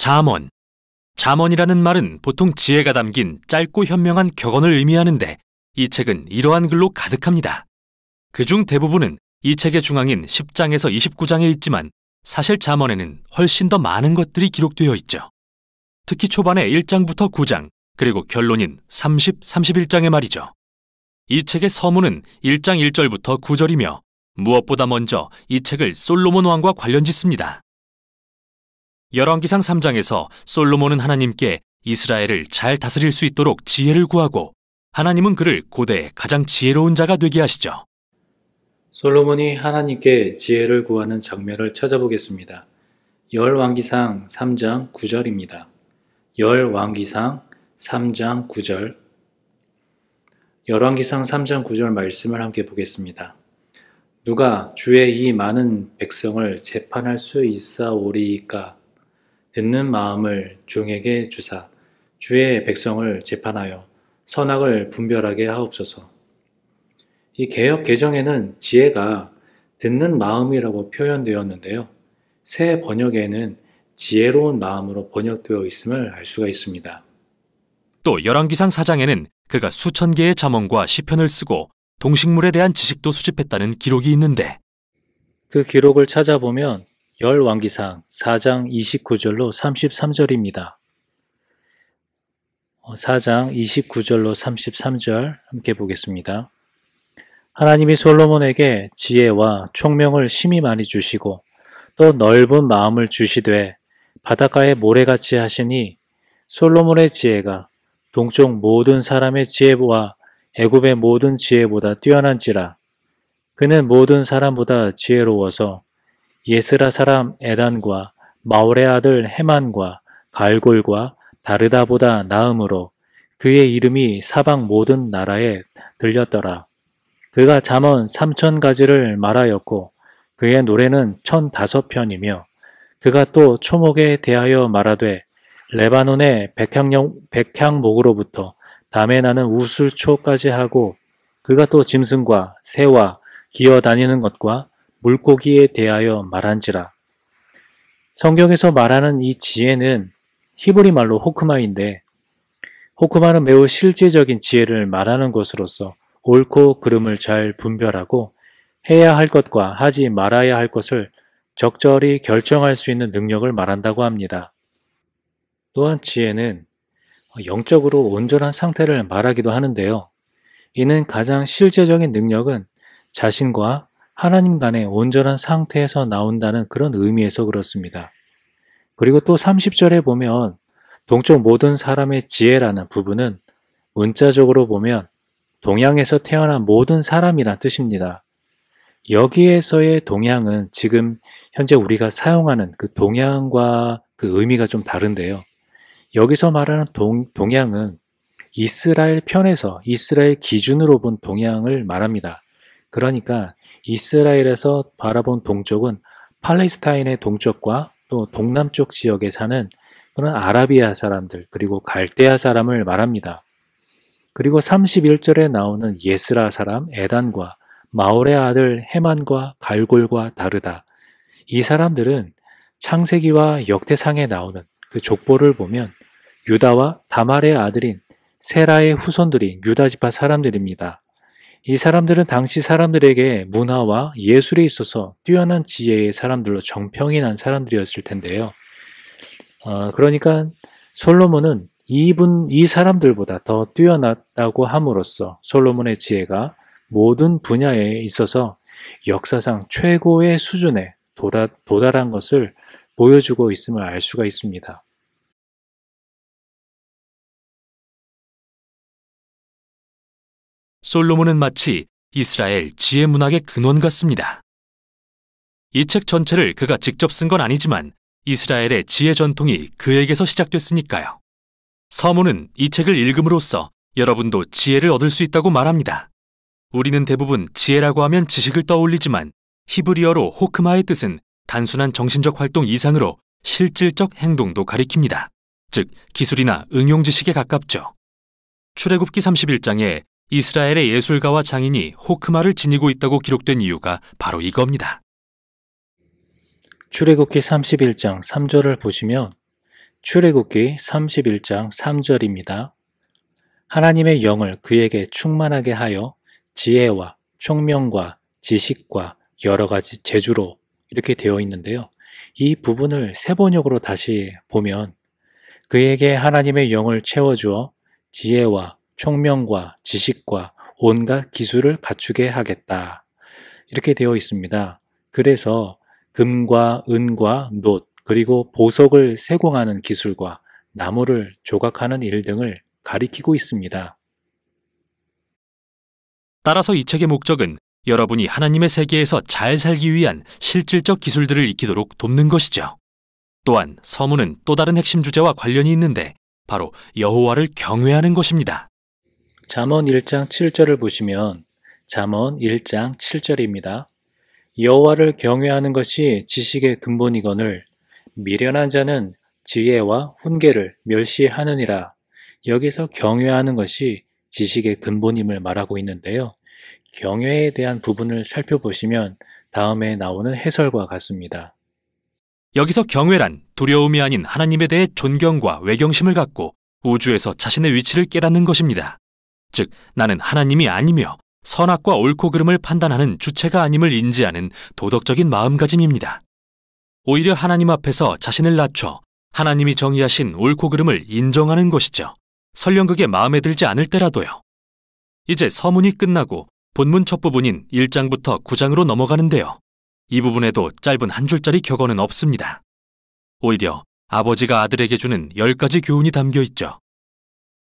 잠언. 잠언이라는 말은 보통 지혜가 담긴 짧고 현명한 격언을 의미하는데 이 책은 이러한 글로 가득합니다. 그중 대부분은 이 책의 중앙인 10장에서 29장에 있지만 사실 잠언에는 훨씬 더 많은 것들이 기록되어 있죠. 특히 초반에 1장부터 9장, 그리고 결론인 30, 31장의 말이죠. 이 책의 서문은 1장 1절부터 9절이며 무엇보다 먼저 이 책을 솔로몬 왕과 관련짓습니다. 열왕기상 3장에서 솔로몬은 하나님께 이스라엘을 잘 다스릴 수 있도록 지혜를 구하고 하나님은 그를 고대의 가장 지혜로운 자가 되게 하시죠. 솔로몬이 하나님께 지혜를 구하는 장면을 찾아보겠습니다. 열왕기상 3장 9절입니다. 열왕기상 3장 9절. 열왕기상 3장 9절 말씀을 함께 보겠습니다. 누가 주의 이 많은 백성을 재판할 수 있사오리이까? 듣는 마음을 종에게 주사 주의 백성을 재판하여 선악을 분별하게 하옵소서. 이 개역 개정에는 지혜가 듣는 마음이라고 표현되었는데요. 새 번역에는 지혜로운 마음으로 번역되어 있음을 알 수가 있습니다. 또 열왕기상 4장에는 그가 수천 개의 잠언과 시편을 쓰고 동식물에 대한 지식도 수집했다는 기록이 있는데 그 기록을 찾아보면 열왕기상 4장 29절로 33절입니다. 4장 29절로 33절 함께 보겠습니다. 하나님이 솔로몬에게 지혜와 총명을 심히 많이 주시고 또 넓은 마음을 주시되 바닷가의 모래같이 하시니 솔로몬의 지혜가 동쪽 모든 사람의 지혜와 애굽의 모든 지혜보다 뛰어난지라. 그는 모든 사람보다 지혜로워서 예스라 사람 에단과 마올의 아들 헤만과 갈골과 다르다보다 나음으로 그의 이름이 사방 모든 나라에 들렸더라. 그가 잠언 3000가지를 말하였고 그의 노래는 1005편이며 그가 또 초목에 대하여 말하되 레바논의 백향목으로부터 담에 나는 우술초까지 하고 그가 또 짐승과 새와 기어다니는 것과 물고기에 대하여 말한지라. 성경에서 말하는 이 지혜는 히브리 말로 호크마인데 호크마는 매우 실제적인 지혜를 말하는 것으로서 옳고 그름을 잘 분별하고 해야 할 것과 하지 말아야 할 것을 적절히 결정할 수 있는 능력을 말한다고 합니다. 또한 지혜는 영적으로 온전한 상태를 말하기도 하는데요. 이는 가장 실제적인 능력은 자신과 하나님 간의 온전한 상태에서 나온다는 그런 의미에서 그렇습니다. 그리고 또 30절에 보면 동쪽 모든 사람의 지혜라는 부분은 문자적으로 보면 동양에서 태어난 모든 사람이란 뜻입니다. 여기에서의 동양은 지금 현재 우리가 사용하는 그 동양과 그 의미가 좀 다른데요. 여기서 말하는 동양은 이스라엘 편에서 이스라엘 기준으로 본 동양을 말합니다. 그러니까 이스라엘에서 바라본 동쪽은 팔레스타인의 동쪽과 또 동남쪽 지역에 사는 그런 아라비아 사람들 그리고 갈대아 사람을 말합니다. 그리고 31절에 나오는 예스라 사람 에단과 마올의 아들 헤만과 갈골과 다르다. 이 사람들은 창세기와 역대상에 나오는 그 족보를 보면 유다와 다말의 아들인 세라의 후손들인 유다지파 사람들입니다. 이 사람들은 당시 사람들에게 문화와 예술에 있어서 뛰어난 지혜의 사람들로 정평이 난 사람들이었을 텐데요. 그러니까 솔로몬은 이 사람들보다 더 뛰어났다고 함으로써 솔로몬의 지혜가 모든 분야에 있어서 역사상 최고의 수준에 도달한 것을 보여주고 있음을 알 수가 있습니다. 솔로몬은 마치 이스라엘 지혜 문학의 근원 같습니다. 이 책 전체를 그가 직접 쓴 건 아니지만 이스라엘의 지혜 전통이 그에게서 시작됐으니까요. 서문은 이 책을 읽음으로써 여러분도 지혜를 얻을 수 있다고 말합니다. 우리는 대부분 지혜라고 하면 지식을 떠올리지만 히브리어로 호크마의 뜻은 단순한 정신적 활동 이상으로 실질적 행동도 가리킵니다. 즉 기술이나 응용 지식에 가깝죠. 출애굽기 31장에 이스라엘의 예술가와 장인이 호크마를 지니고 있다고 기록된 이유가 바로 이겁니다. 출애굽기 31장 3절을 보시면 출애굽기 31장 3절입니다. 하나님의 영을 그에게 충만하게 하여 지혜와 총명과 지식과 여러 가지 재주로 이렇게 되어 있는데요. 이 부분을 세번역으로 다시 보면 그에게 하나님의 영을 채워주어 지혜와 총명과 지식과 온갖 기술을 갖추게 하겠다. 이렇게 되어 있습니다. 그래서 금과 은과 놋 그리고 보석을 세공하는 기술과 나무를 조각하는 일 등을 가리키고 있습니다. 따라서 이 책의 목적은 여러분이 하나님의 세계에서 잘 살기 위한 실질적 기술들을 익히도록 돕는 것이죠. 또한 서문은 또 다른 핵심 주제와 관련이 있는데 바로 여호와를 경외하는 것입니다. 잠언 1장 7절을 보시면 잠언 1장 7절입니다. 여호와를 경외하는 것이 지식의 근본이거늘 미련한 자는 지혜와 훈계를 멸시하느니라. 여기서 경외하는 것이 지식의 근본임을 말하고 있는데요. 경외에 대한 부분을 살펴보시면 다음에 나오는 해설과 같습니다. 여기서 경외란 두려움이 아닌 하나님에 대해 존경과 외경심을 갖고 우주에서 자신의 위치를 깨닫는 것입니다. 즉, 나는 하나님이 아니며 선악과 옳고 그름을 판단하는 주체가 아님을 인지하는 도덕적인 마음가짐입니다. 오히려 하나님 앞에서 자신을 낮춰 하나님이 정의하신 옳고 그름을 인정하는 것이죠. 설령 그게 마음에 들지 않을 때라도요. 이제 서문이 끝나고 본문 첫 부분인 1장부터 9장으로 넘어가는데요. 이 부분에도 짧은 한 줄짜리 격언은 없습니다. 오히려 아버지가 아들에게 주는 10가지 교훈이 담겨 있죠.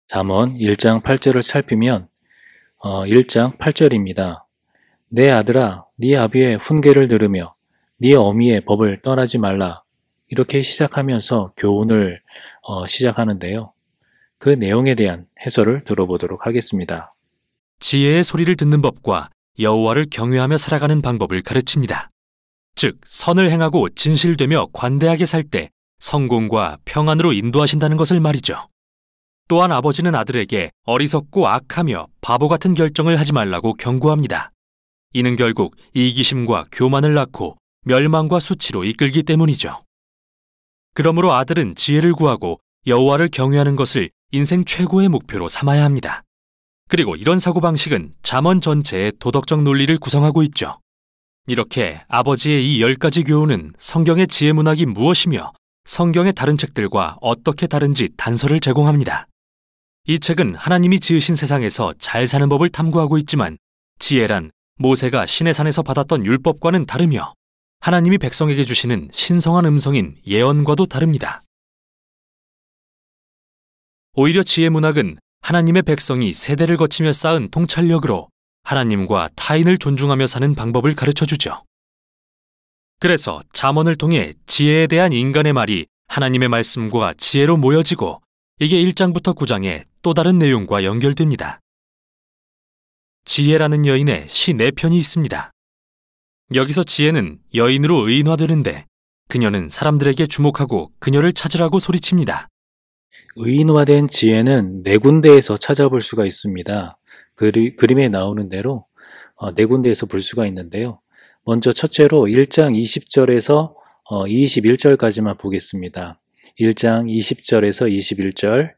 잠언 1장 8절을 살피면 1장 8절입니다. 내 아들아, 네 아비의 훈계를 들으며 네 어미의 법을 떠나지 말라. 이렇게 시작하면서 교훈을 시작하는데요. 그 내용에 대한 해설을 들어보도록 하겠습니다. 지혜의 소리를 듣는 법과 여호와를 경외하며 살아가는 방법을 가르칩니다. 즉, 선을 행하고 진실되며 관대하게 살 때 성공과 평안으로 인도하신다는 것을 말이죠. 또한 아버지는 아들에게 어리석고 악하며 바보 같은 결정을 하지 말라고 경고합니다. 이는 결국 이기심과 교만을 낳고 멸망과 수치로 이끌기 때문이죠. 그러므로 아들은 지혜를 구하고 여호와를 경외하는 것을 인생 최고의 목표로 삼아야 합니다. 그리고 이런 사고방식은 잠언 전체의 도덕적 논리를 구성하고 있죠. 이렇게 아버지의 이 10가지 교훈은 성경의 지혜 문학이 무엇이며 성경의 다른 책들과 어떻게 다른지 단서를 제공합니다. 이 책은 하나님이 지으신 세상에서 잘 사는 법을 탐구하고 있지만 지혜란 모세가 시내산에서 받았던 율법과는 다르며 하나님이 백성에게 주시는 신성한 음성인 예언과도 다릅니다. 오히려 지혜 문학은 하나님의 백성이 세대를 거치며 쌓은 통찰력으로 하나님과 타인을 존중하며 사는 방법을 가르쳐주죠. 그래서 잠언을 통해 지혜에 대한 인간의 말이 하나님의 말씀과 지혜로 모여지고 이게 1장부터 9장의 또 다른 내용과 연결됩니다. 지혜라는 여인의 시 4편이 있습니다. 여기서 지혜는 여인으로 의인화되는데 그녀는 사람들에게 주목하고 그녀를 찾으라고 소리칩니다. 의인화된 지혜는 4군데에서 찾아볼 수가 있습니다. 그림에 나오는 대로 4군데에서 볼 수가 있는데요. 먼저 첫째로 1장 20절에서 21절까지만 보겠습니다. 1장 20절에서 21절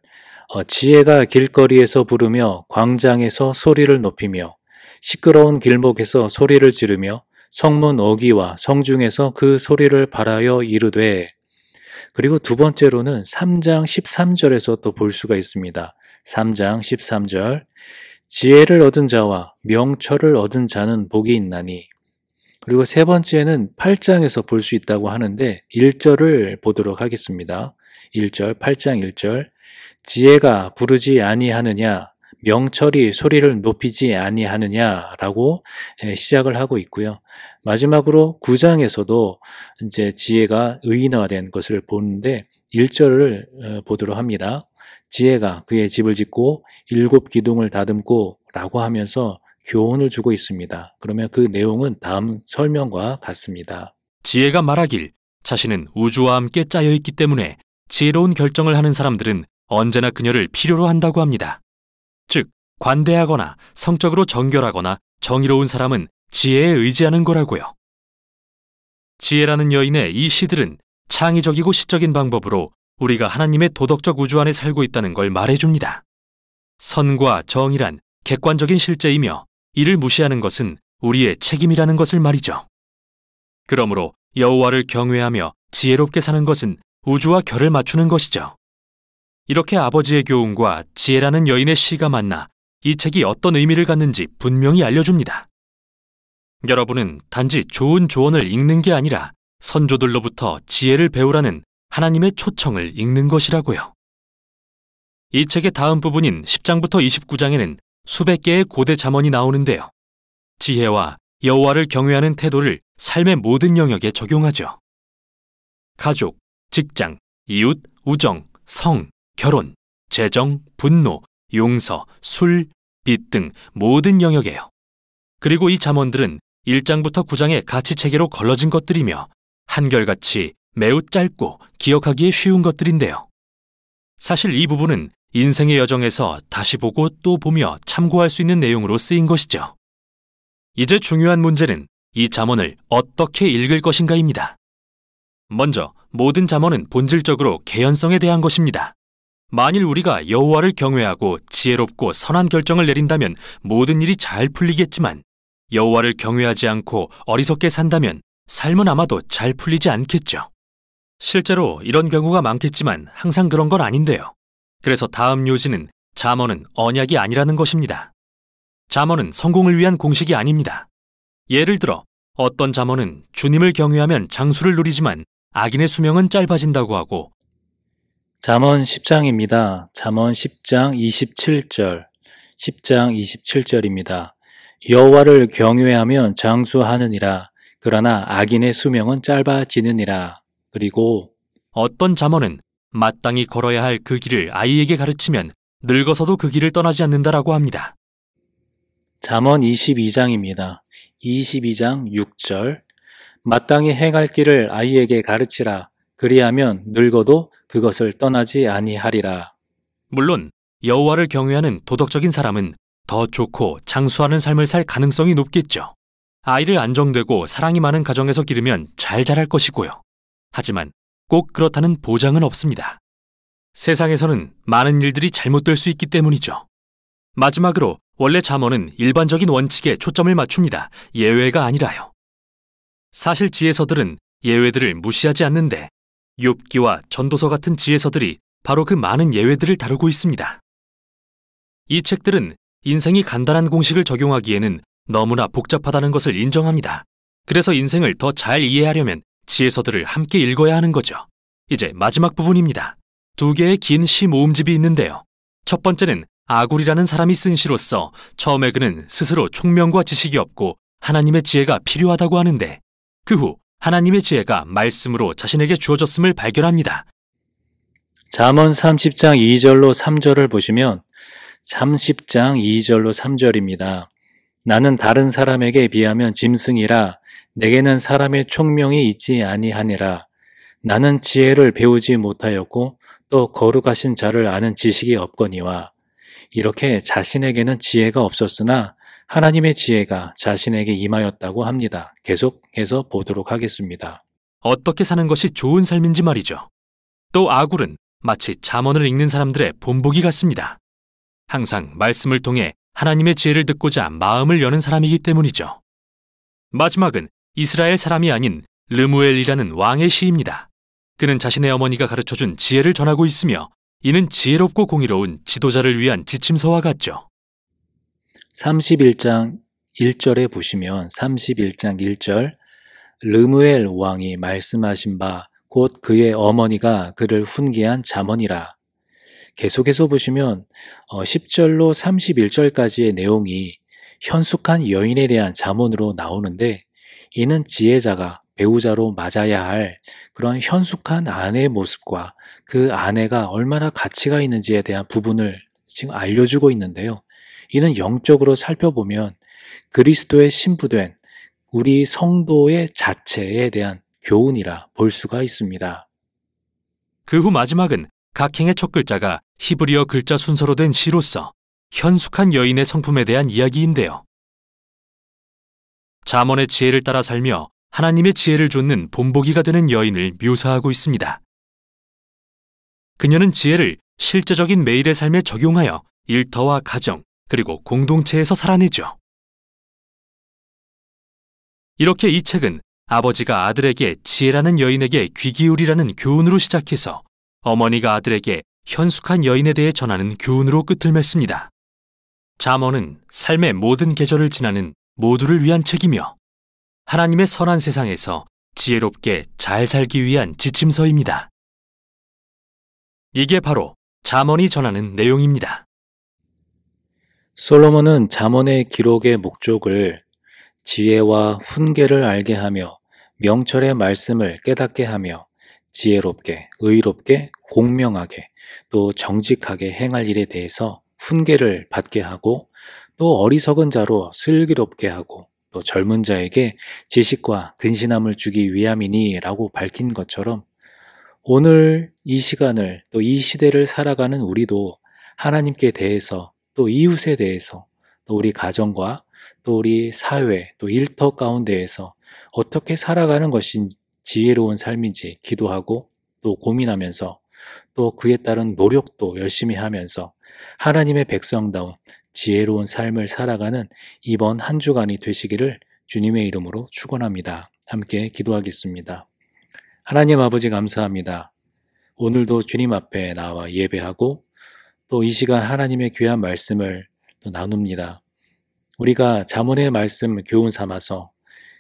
지혜가 길거리에서 부르며 광장에서 소리를 높이며 시끄러운 길목에서 소리를 지르며 성문 어귀와 성중에서 그 소리를 발하여 이르되. 그리고 두 번째로는 3장 13절에서 또 볼 수가 있습니다. 3장 13절 지혜를 얻은 자와 명철을 얻은 자는 복이 있나니. 그리고 세 번째는 8장에서 볼 수 있다고 하는데 1절을 보도록 하겠습니다. 1절 8장 1절 지혜가 부르지 아니하느냐 명철이 소리를 높이지 아니하느냐라고 시작을 하고 있고요. 마지막으로 9장에서도 이제 지혜가 의인화된 것을 보는데 1절을 보도록 합니다. 지혜가 그의 집을 짓고 7 기둥을 다듬고 라고 하면서 교훈을 주고 있습니다. 그러면 그 내용은 다음 설명과 같습니다. 지혜가 말하길 자신은 우주와 함께 짜여 있기 때문에 지혜로운 결정을 하는 사람들은 언제나 그녀를 필요로 한다고 합니다. 즉, 관대하거나 성적으로 정결하거나 정의로운 사람은 지혜에 의지하는 거라고요. 지혜라는 여인의 이 시들은 창의적이고 시적인 방법으로 우리가 하나님의 도덕적 우주 안에 살고 있다는 걸 말해줍니다. 선과 정의란 객관적인 실제이며 이를 무시하는 것은 우리의 책임이라는 것을 말이죠. 그러므로 여호와를 경외하며 지혜롭게 사는 것은 우주와 결을 맞추는 것이죠. 이렇게 아버지의 교훈과 지혜라는 여인의 시가 만나 이 책이 어떤 의미를 갖는지 분명히 알려줍니다. 여러분은 단지 좋은 조언을 읽는 게 아니라 선조들로부터 지혜를 배우라는 하나님의 초청을 읽는 것이라고요. 이 책의 다음 부분인 10장부터 29장에는 수백 개의 고대 잠언이 나오는데요. 지혜와 여호와를 경외하는 태도를 삶의 모든 영역에 적용하죠. 가족, 직장, 이웃, 우정, 성, 결혼, 재정, 분노, 용서, 술, 빚 등 모든 영역에요. 그리고 이 잠언들은 1장부터 9장의 가치체계로 걸러진 것들이며 한결같이 매우 짧고 기억하기에 쉬운 것들인데요. 사실 이 부분은 인생의 여정에서 다시 보고 또 보며 참고할 수 있는 내용으로 쓰인 것이죠. 이제 중요한 문제는 이 잠언을 어떻게 읽을 것인가입니다. 먼저 모든 잠언은 본질적으로 개연성에 대한 것입니다. 만일 우리가 여호와를 경외하고 지혜롭고 선한 결정을 내린다면 모든 일이 잘 풀리겠지만 여호와를 경외하지 않고 어리석게 산다면 삶은 아마도 잘 풀리지 않겠죠. 실제로 이런 경우가 많겠지만 항상 그런 건 아닌데요. 그래서 다음 요지는 잠언은 언약이 아니라는 것입니다. 잠언은 성공을 위한 공식이 아닙니다. 예를 들어 어떤 잠언은 주님을 경외하면 장수를 누리지만 악인의 수명은 짧아진다고 하고 잠언 10장입니다. 잠언 10장 27절, 10장 27절입니다. 여호와를 경외하면 장수하느니라. 그러나 악인의 수명은 짧아지느니라. 그리고 어떤 잠언은 마땅히 걸어야 할 그 길을 아이에게 가르치면 늙어서도 그 길을 떠나지 않는다라고 합니다. 잠언 22장입니다. 22장 6절. 마땅히 행할 길을 아이에게 가르치라. 그리하면 늙어도 그것을 떠나지 아니하리라. 물론 여호와를 경외하는 도덕적인 사람은 더 좋고 장수하는 삶을 살 가능성이 높겠죠. 아이를 안정되고 사랑이 많은 가정에서 기르면 잘 자랄 것이고요. 하지만 꼭 그렇다는 보장은 없습니다. 세상에서는 많은 일들이 잘못될 수 있기 때문이죠. 마지막으로 원래 잠언은 일반적인 원칙에 초점을 맞춥니다. 예외가 아니라요. 사실 지혜서들은 예외들을 무시하지 않는데 욥기와 전도서 같은 지혜서들이 바로 그 많은 예외들을 다루고 있습니다. 이 책들은 인생이 간단한 공식을 적용하기에는 너무나 복잡하다는 것을 인정합니다. 그래서 인생을 더 잘 이해하려면 지혜서들을 함께 읽어야 하는 거죠. 이제 마지막 부분입니다. 두 개의 긴 시 모음집이 있는데요. 첫 번째는 아굴이라는 사람이 쓴 시로서 처음에 그는 스스로 총명과 지식이 없고 하나님의 지혜가 필요하다고 하는데 그 후 하나님의 지혜가 말씀으로 자신에게 주어졌음을 발견합니다. 잠언 30장 2절로 3절을 보시면 30장 2절로 3절입니다. 나는 다른 사람에게 비하면 짐승이라 내게는 사람의 총명이 있지 아니하니라. 나는 지혜를 배우지 못하였고 또 거룩하신 자를 아는 지식이 없거니와. 이렇게 자신에게는 지혜가 없었으나 하나님의 지혜가 자신에게 임하였다고 합니다. 계속해서 보도록 하겠습니다. 어떻게 사는 것이 좋은 삶인지 말이죠. 또 아굴은 마치 잠언을 읽는 사람들의 본보기 같습니다. 항상 말씀을 통해 하나님의 지혜를 듣고자 마음을 여는 사람이기 때문이죠. 마지막은 이스라엘 사람이 아닌 르무엘이라는 왕의 시입니다. 그는 자신의 어머니가 가르쳐준 지혜를 전하고 있으며 이는 지혜롭고 공의로운 지도자를 위한 지침서와 같죠. 31장 1절에 보시면 31장 1절 르무엘 왕이 말씀하신 바 곧 그의 어머니가 그를 훈계한 잠언이라. 계속해서 보시면 10절로 31절까지의 내용이 현숙한 여인에 대한 잠언으로 나오는데 이는 지혜자가 배우자로 맞아야 할 그런 현숙한 아내의 모습과 그 아내가 얼마나 가치가 있는지에 대한 부분을 지금 알려주고 있는데요. 이는 영적으로 살펴보면 그리스도의 신부된 우리 성도의 자체에 대한 교훈이라 볼 수가 있습니다. 그 후 마지막은 각 행의 첫 글자가 히브리어 글자 순서로 된 시로서 현숙한 여인의 성품에 대한 이야기인데요. 잠언의 지혜를 따라 살며 하나님의 지혜를 좇는 본보기가 되는 여인을 묘사하고 있습니다. 그녀는 지혜를 실제적인 매일의 삶에 적용하여 일터와 가정, 그리고 공동체에서 살아내죠. 이렇게 이 책은 아버지가 아들에게 지혜라는 여인에게 귀 기울이라는 교훈으로 시작해서 어머니가 아들에게 현숙한 여인에 대해 전하는 교훈으로 끝을 맺습니다. 잠언은 삶의 모든 계절을 지나는 모두를 위한 책이며 하나님의 선한 세상에서 지혜롭게 잘 살기 위한 지침서입니다. 이게 바로 잠언이 전하는 내용입니다. 솔로몬은 잠언의 기록의 목적을 지혜와 훈계를 알게 하며 명철의 말씀을 깨닫게 하며 지혜롭게, 의롭게, 공명하게, 또 정직하게 행할 일에 대해서 훈계를 받게 하고 또 어리석은 자로 슬기롭게 하고 또 젊은 자에게 지식과 근신함을 주기 위함이니 라고 밝힌 것처럼 오늘 이 시간을 또 이 시대를 살아가는 우리도 하나님께 대해서 또 이웃에 대해서 또 우리 가정과 또 우리 사회 또 일터 가운데에서 어떻게 살아가는 것이 지혜로운 삶인지 기도하고 또 고민하면서 또 그에 따른 노력도 열심히 하면서 하나님의 백성다운 지혜로운 삶을 살아가는 이번 한 주간이 되시기를 주님의 이름으로 축원합니다. 함께 기도하겠습니다. 하나님 아버지 감사합니다. 오늘도 주님 앞에 나와 예배하고 또 이 시간 하나님의 귀한 말씀을 또 나눕니다. 우리가 잠언의 말씀 교훈 삼아서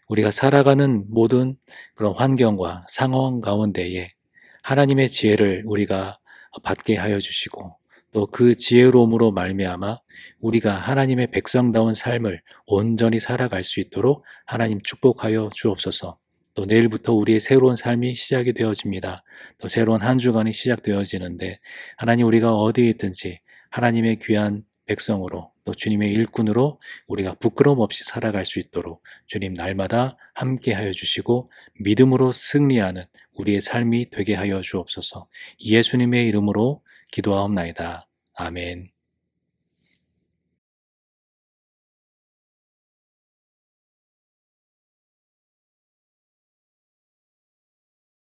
우리가 살아가는 모든 그런 환경과 상황 가운데에 하나님의 지혜를 우리가 받게 하여 주시고 또 그 지혜로움으로 말미암아 우리가 하나님의 백성다운 삶을 온전히 살아갈 수 있도록 하나님 축복하여 주옵소서. 또 내일부터 우리의 새로운 삶이 시작이 되어집니다. 또 새로운 한 주간이 시작되어지는데 하나님 우리가 어디에 있든지 하나님의 귀한 백성으로 또 주님의 일꾼으로 우리가 부끄러움 없이 살아갈 수 있도록 주님 날마다 함께 하여 주시고 믿음으로 승리하는 우리의 삶이 되게 하여 주옵소서. 예수님의 이름으로 기도하옵나이다. 아멘.